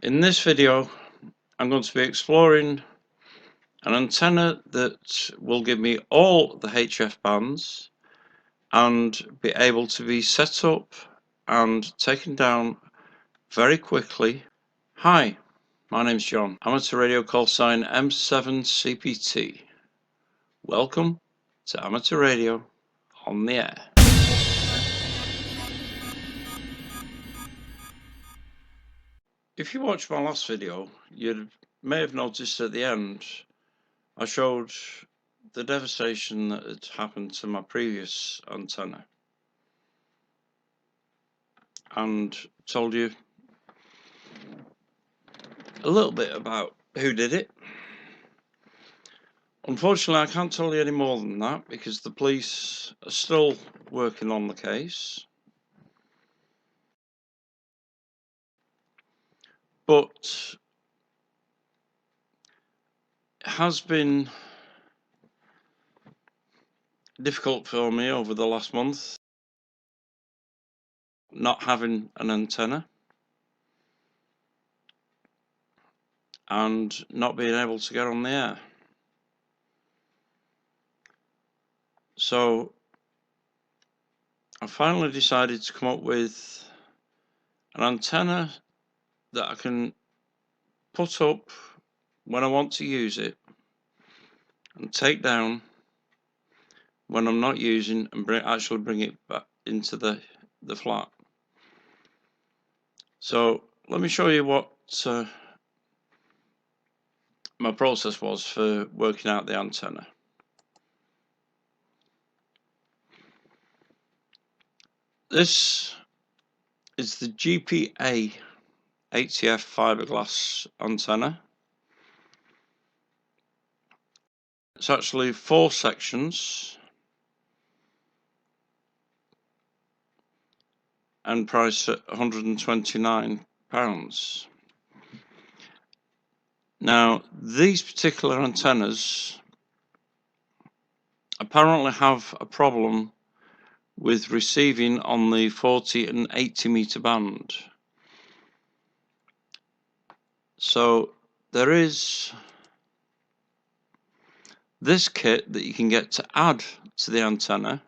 In this video, I'm going to be exploring an antenna that will give me all the HF bands and be able to be set up and taken down very quickly. Hi, my name's John, amateur radio call sign M7CPT. Welcome to Amateur Radio on the Air. If you watched my last video, you may have noticed at the end I showed the devastation that had happened to my previous antenna and told you a little bit about who did it. Unfortunately, I can't tell you any more than that because the police are still working on the case. But it has been difficult for me over the last month not having an antenna and not being able to get on the air. So I finally decided to come up with an antenna that I can put up when I want to use it and take down when I'm not using and actually bring it back into the flat. So let me show you what my process was for working out the antenna. This is the GPA ATF fiberglass antenna. It's actually 4 sections and priced at £129. Now, these particular antennas apparently have a problem with receiving on the 40 and 80 meter band. So there is this kit that you can get to add to the antenna.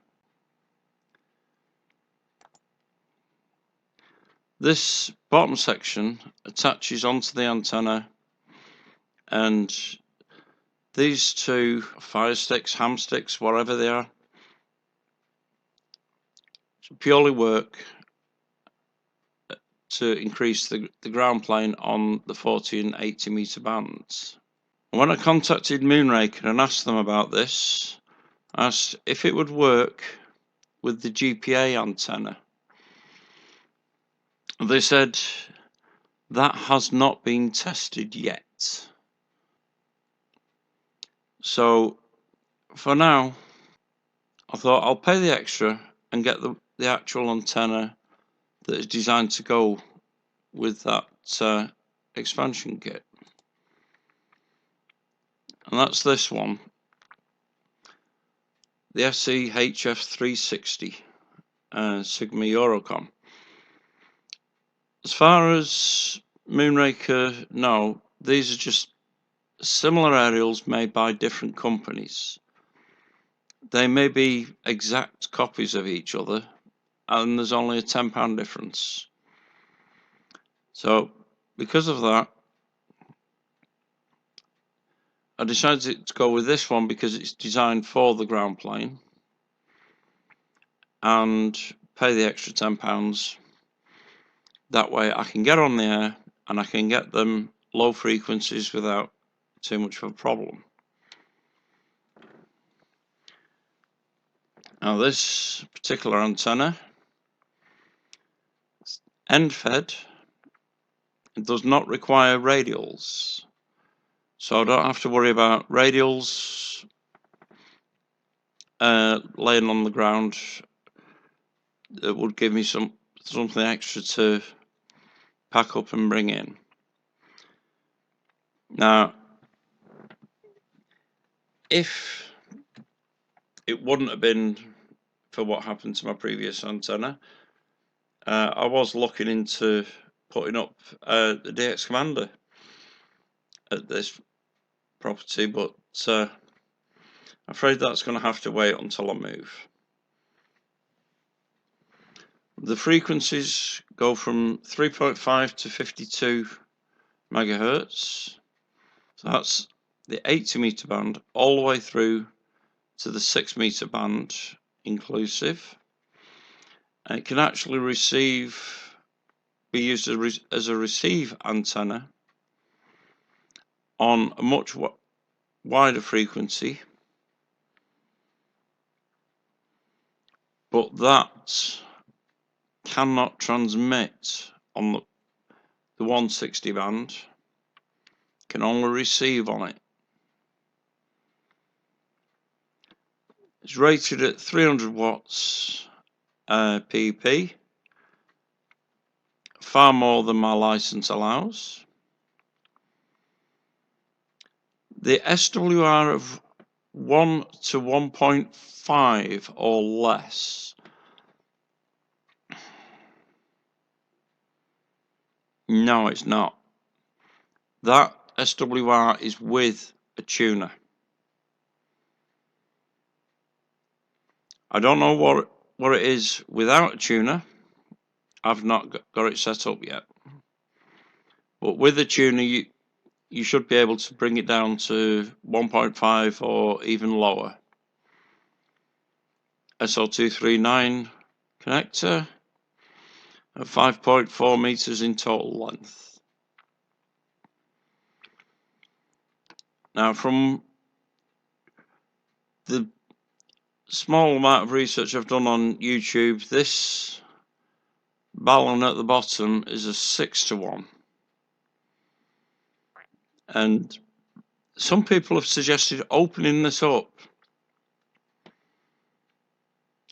This bottom section attaches onto the antenna, and these two fire sticks, ham sticks, whatever they are, purely work to increase the ground plane on the 40 and 80 meter bands. When I contacted Moonraker and asked them about this, I asked if it would work with the GPA antenna. They said that has not been tested yet. So for now, I thought I'll pay the extra and get the actual antenna that is designed to go with that expansion kit. And that's this one, the SEHF360 Sigma EURO-COMM. As far as Moonraker know, these are just similar aerials made by different companies. They may be exact copies of each other, and there's only a £10 difference. So because of that, I decided to go with this one because it's designed for the ground plane and pay the extra £10. That way I can get on the air and I can get them low frequencies without too much of a problem. Now this particular antenna, end fed, it does not require radials. So I don't have to worry about radials laying on the ground. It would give me something extra to pack up and bring in. Now, if it wouldn't have been for what happened to my previous antenna, I was looking into putting up the DX Commander at this property, but I'm afraid that's going to have to wait until I move. The frequencies go from 3.5 to 52 megahertz. So that's the 80 meter band all the way through to the 6 meter band inclusive. And it can actually be used as a receive antenna on a much wider frequency, but that cannot transmit on the 160 band, can only receive on it. It's rated at 300 watts PP, far more than my license allows. The SWR of 1 to 1.5 or less. No, it's not. That SWR is with a tuner. I don't know what it is without a tuner. I've not got it set up yet. But with a tuner, you should be able to bring it down to 1.5 or even lower. SL239 connector at 5.4 meters in total length. Now, from the small amount of research I've done on YouTube, this balun at the bottom is a 6-to-1. And some people have suggested opening this up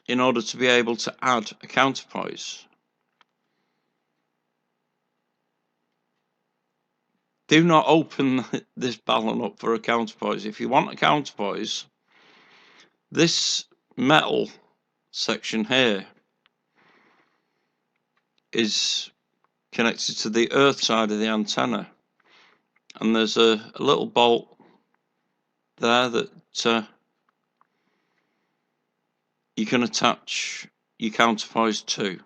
in order to be able to add a counterpoise. Do not open this balun up for a counterpoise. If you want a counterpoise, this metal section here is connected to the earth side of the antenna, and there's a little bolt there that you can attach your counterpoise to.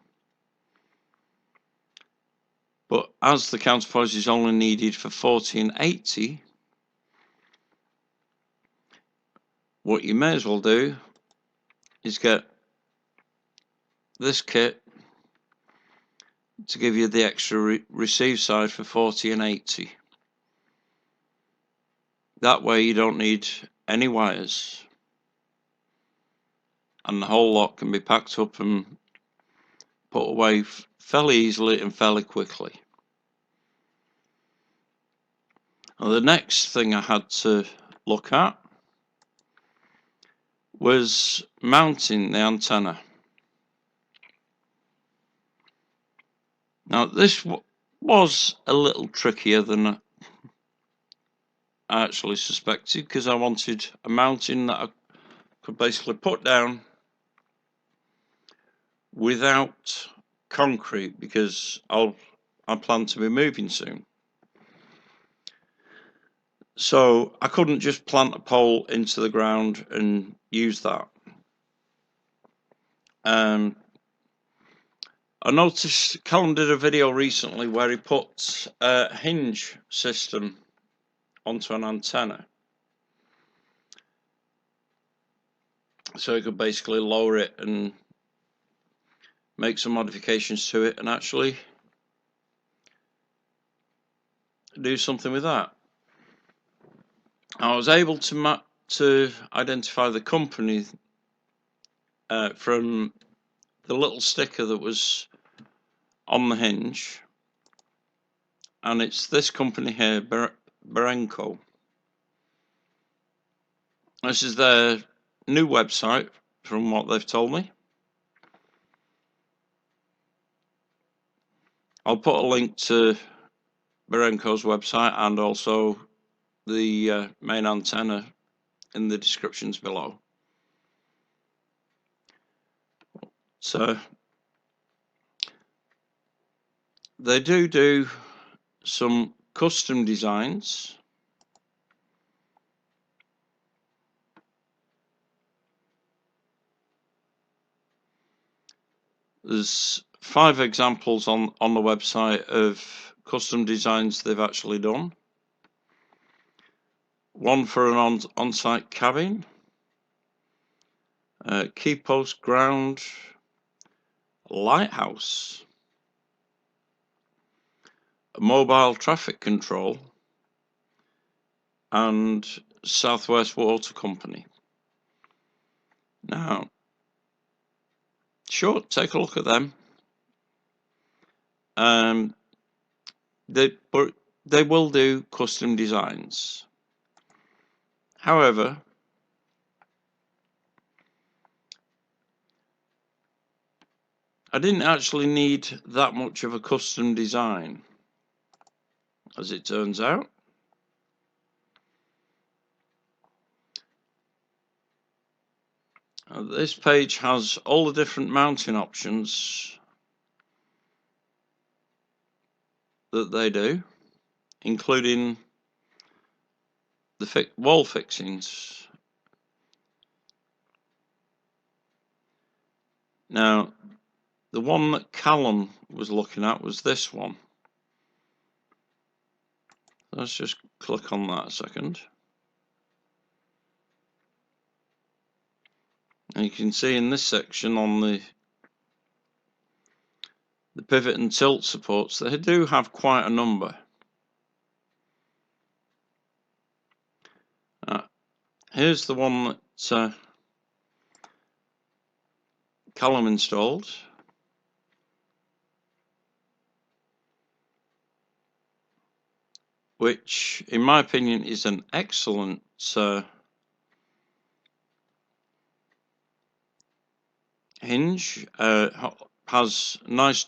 But as the counterpoise is only needed for 1480, what you may as well do is get this kit to give you the extra receive side for 1480. That way you don't need any wires, and the whole lot can be packed up and put away fairly easily and fairly quickly. Now, the next thing I had to look at was mounting the antenna. Now, this was a little trickier than I actually suspected, because I wanted a mounting that I could basically put down without concrete, because I plan to be moving soon. So I couldn't just plant a pole into the ground and use that. I noticed Callum did a video recently where he put a hinge system onto an antenna, so he could basically lower it and make some modifications to it and actually do something with that. I was able to identify the company from the little sticker that was on the hinge, and it's this company here, BARENCO. This is their new website from what they've told me. I'll put a link to BARENCO's website and also the main antenna in the descriptions below. So they do some custom designs. There's 5 examples on the website of custom designs they've actually done. One for an on-site cabin, key post ground, lighthouse, a mobile traffic control, and Southwest Water Company. Now, sure, take a look at them. They will do custom designs. However, I didn't actually need that much of a custom design, as it turns out. This page has all the different mounting options that they do, including the wall fixings. Now, the one that Callum was looking at was this one. Let's just click on that a second. And you can see in this section on the pivot and tilt supports, they do have quite a number. Here's the one that Callum installed, which in my opinion is an excellent hinge. Has a nice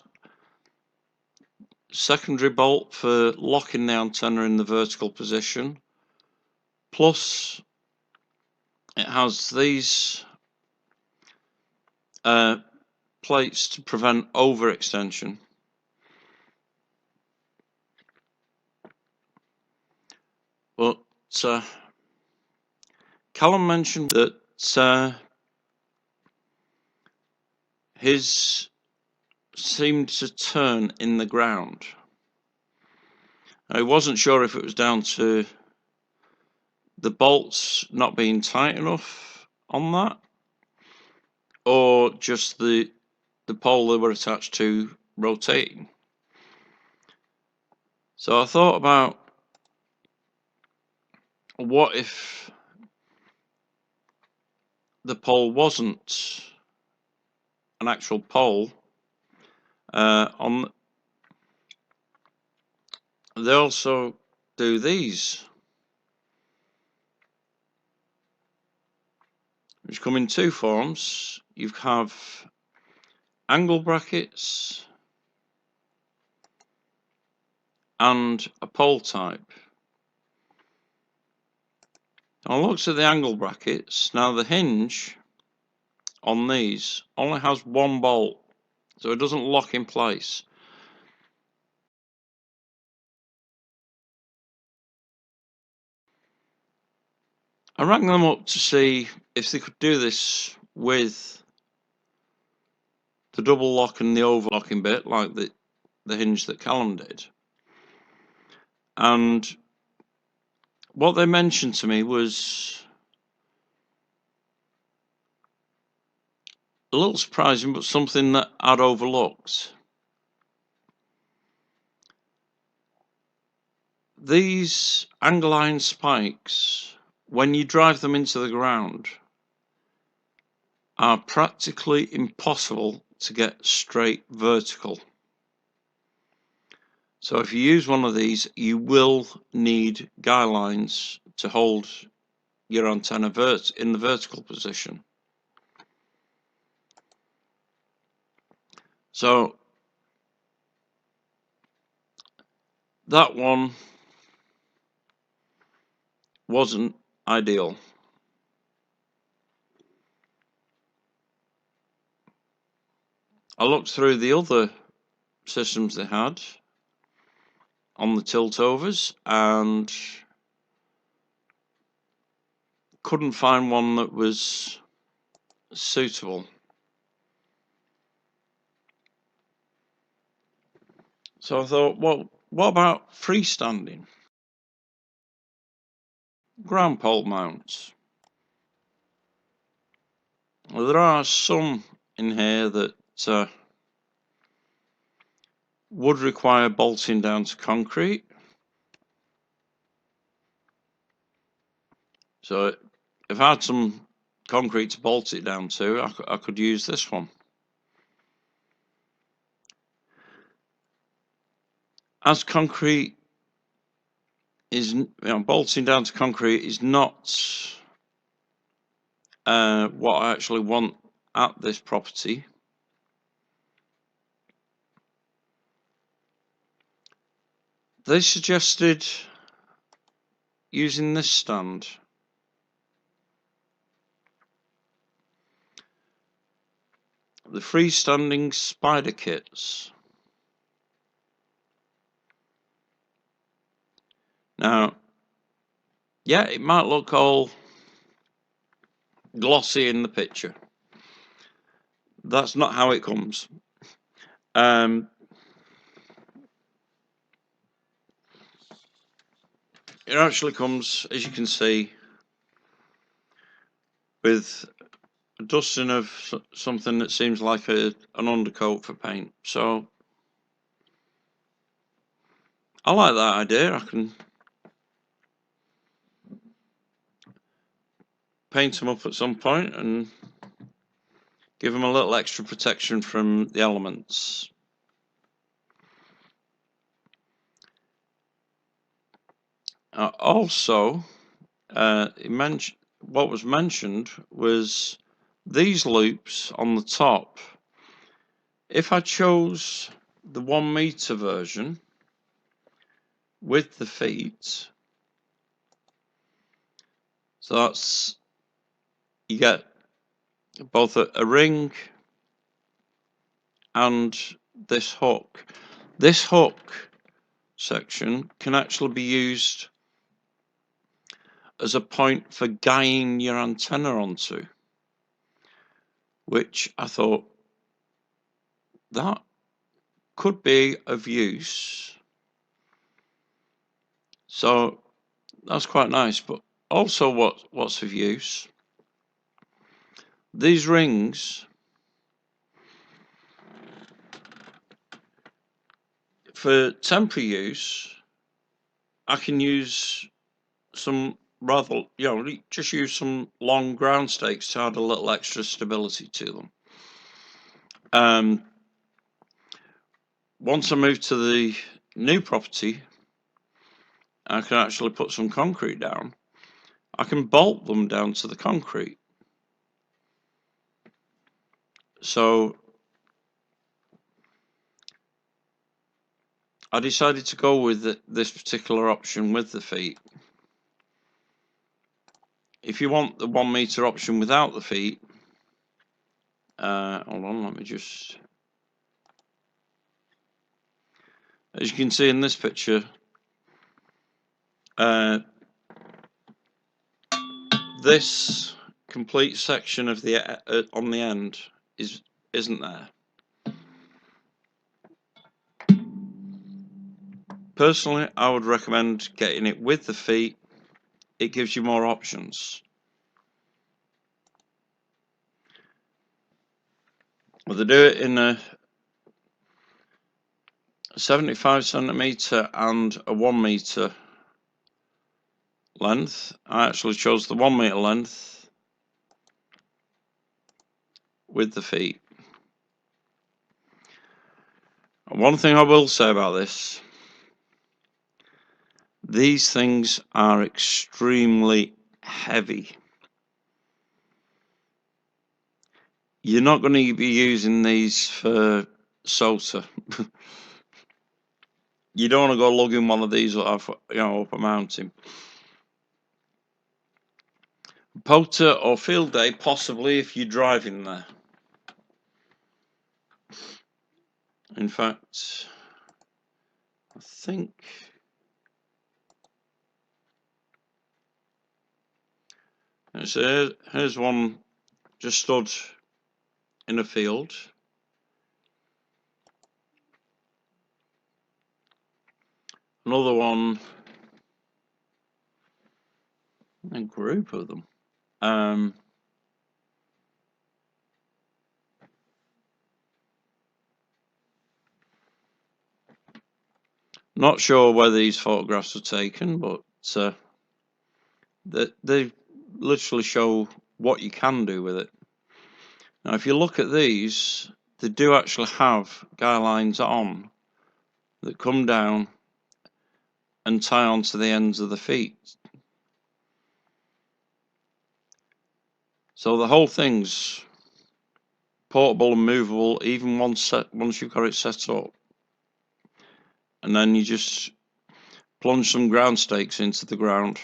secondary bolt for locking the antenna in the vertical position, plus it has these plates to prevent overextension. But Callum mentioned that his seemed to turn in the ground. I wasn't sure if it was down to the bolts not being tight enough on that, or just the pole they were attached to rotating. So I thought about, what if the pole wasn't an actual pole? They also do these, which come in 2 forms. You have angle brackets and a pole type. Now, looks at the angle brackets. Now, the hinge on these only has 1 bolt, so it doesn't lock in place. I rang them up to see if they could do this with the double lock and the overlocking bit, like the hinge that Callum did. And what they mentioned to me was a little surprising, but something that I'd overlooked. These angle iron spikes, when you drive them into the ground, are practically impossible to get straight vertical. So if you use one of these, you will need guy lines to hold your antenna in the vertical position. So that one wasn't ideal. I looked through the other systems they had, on the tilt overs and couldn't find one that was suitable. So I thought, well, what about freestanding ground pole mounts? Well, there are some in here that would require bolting down to concrete. So if I had some concrete to bolt it down to, I could use this one. As concrete is, bolting down to concrete is not what I actually want at this property. They suggested using this stand. The freestanding spider kits. Now, yeah, it might look all glossy in the picture. That's not how it comes. It actually comes, as you can see, with a dusting of something that seems like an undercoat for paint. So I like that idea. I can paint them up at some point and give them a little extra protection from the elements. Also, what was mentioned was these loops on the top. If I chose the 1 meter version with the feet, so that's, you get both a ring and this hook. This hook section can actually be used as a point for guying your antenna onto, which I thought that could be of use. So that's quite nice. But also what's of use, these rings, for temporary use, I can use some rather, just use some long ground stakes to add a little extra stability to them. Once I move to the new property, I can actually put some concrete down. I can bolt them down to the concrete. So I decided to go with this particular option with the feet. If you want the 1 meter option without the feet, hold on, let me just, as you can see in this picture, this complete section of the on the end isn't there. Personally, I would recommend getting it with the feet. It gives you more options. Well, they do it in a 75 centimeter and a 1 meter length. I actually chose the 1 meter length with the feet. And one thing I will say about this, these things are extremely heavy. You're not going to be using these for SOTA. You don't want to go lugging one of these up a mountain. POTA or field day, possibly, if you're driving there. In fact, I think so. Here's one just stood in a field. Another one, a group of them. Not sure where these photographs were taken, but they literally show what you can do with it. Now, if you look at these, they do actually have guy lines on that come down and tie onto the ends of the feet. So the whole thing's portable and movable, even once you've got it set up. And then you just plunge some ground stakes into the ground.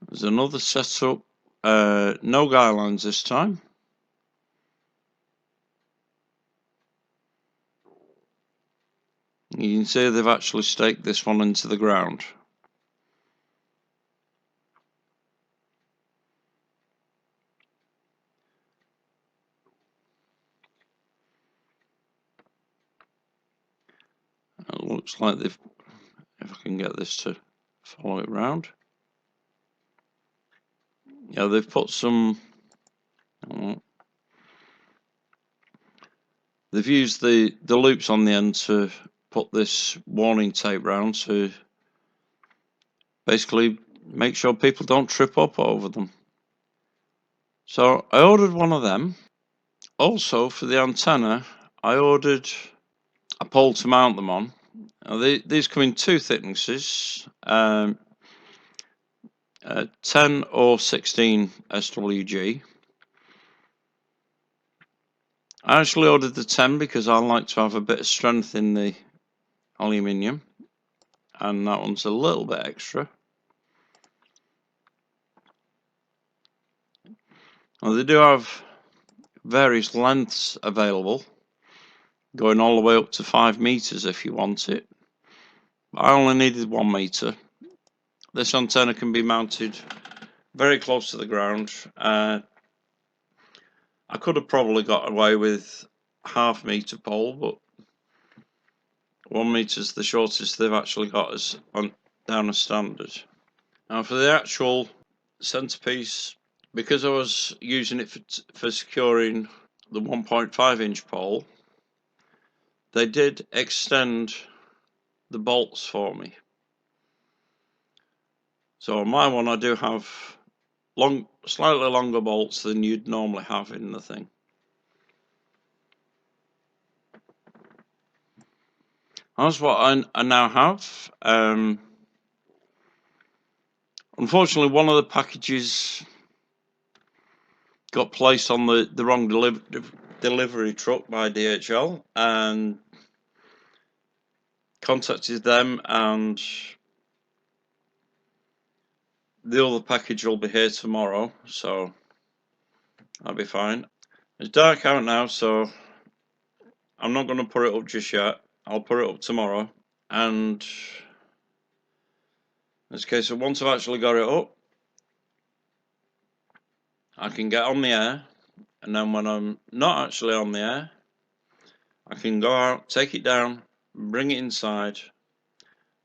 There's another setup, no guy lines this time. You can see they've actually staked this one into the ground. It looks like they've, if I can get this to follow it round. Yeah, they've put some, they've used the loops on the end to put this warning tape round to basically make sure people don't trip up over them. So I ordered one of them. Also for the antenna, I ordered a pole to mount them on. Now these come in two thicknesses, 10 or 16 SWG. I actually ordered the 10 because I like to have a bit of strength in the aluminium, and that one's a little bit extra. Now they do have various lengths available, going all the way up to 5 meters if you want it. I only needed 1 meter. This antenna can be mounted very close to the ground. I could have probably got away with ½ meter pole, but 1 meter is the shortest they've actually got as down as standard. Now for the actual centerpiece, because I was using it for securing the 1.5 inch pole, they did extend the bolts for me. So on my one I do have slightly longer bolts than you'd normally have in the thing. That's what I now have. Unfortunately, one of the packages got placed on the wrong delivery truck by DHL, and contacted them, and the other package will be here tomorrow, so that'll be fine. It's dark out now, so I'm not going to put it up just yet. I'll put it up tomorrow, and in this case, once I've actually got it up, I can get on the air, and then when I'm not actually on the air, I can go out, take it down, bring it inside,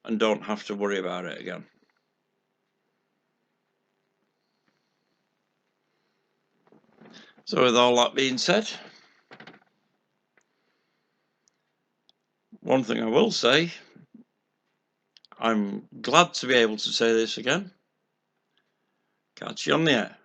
and don't have to worry about it again. So with all that being said, one thing I will say, I'm glad to be able to say this again. Catch you on the air.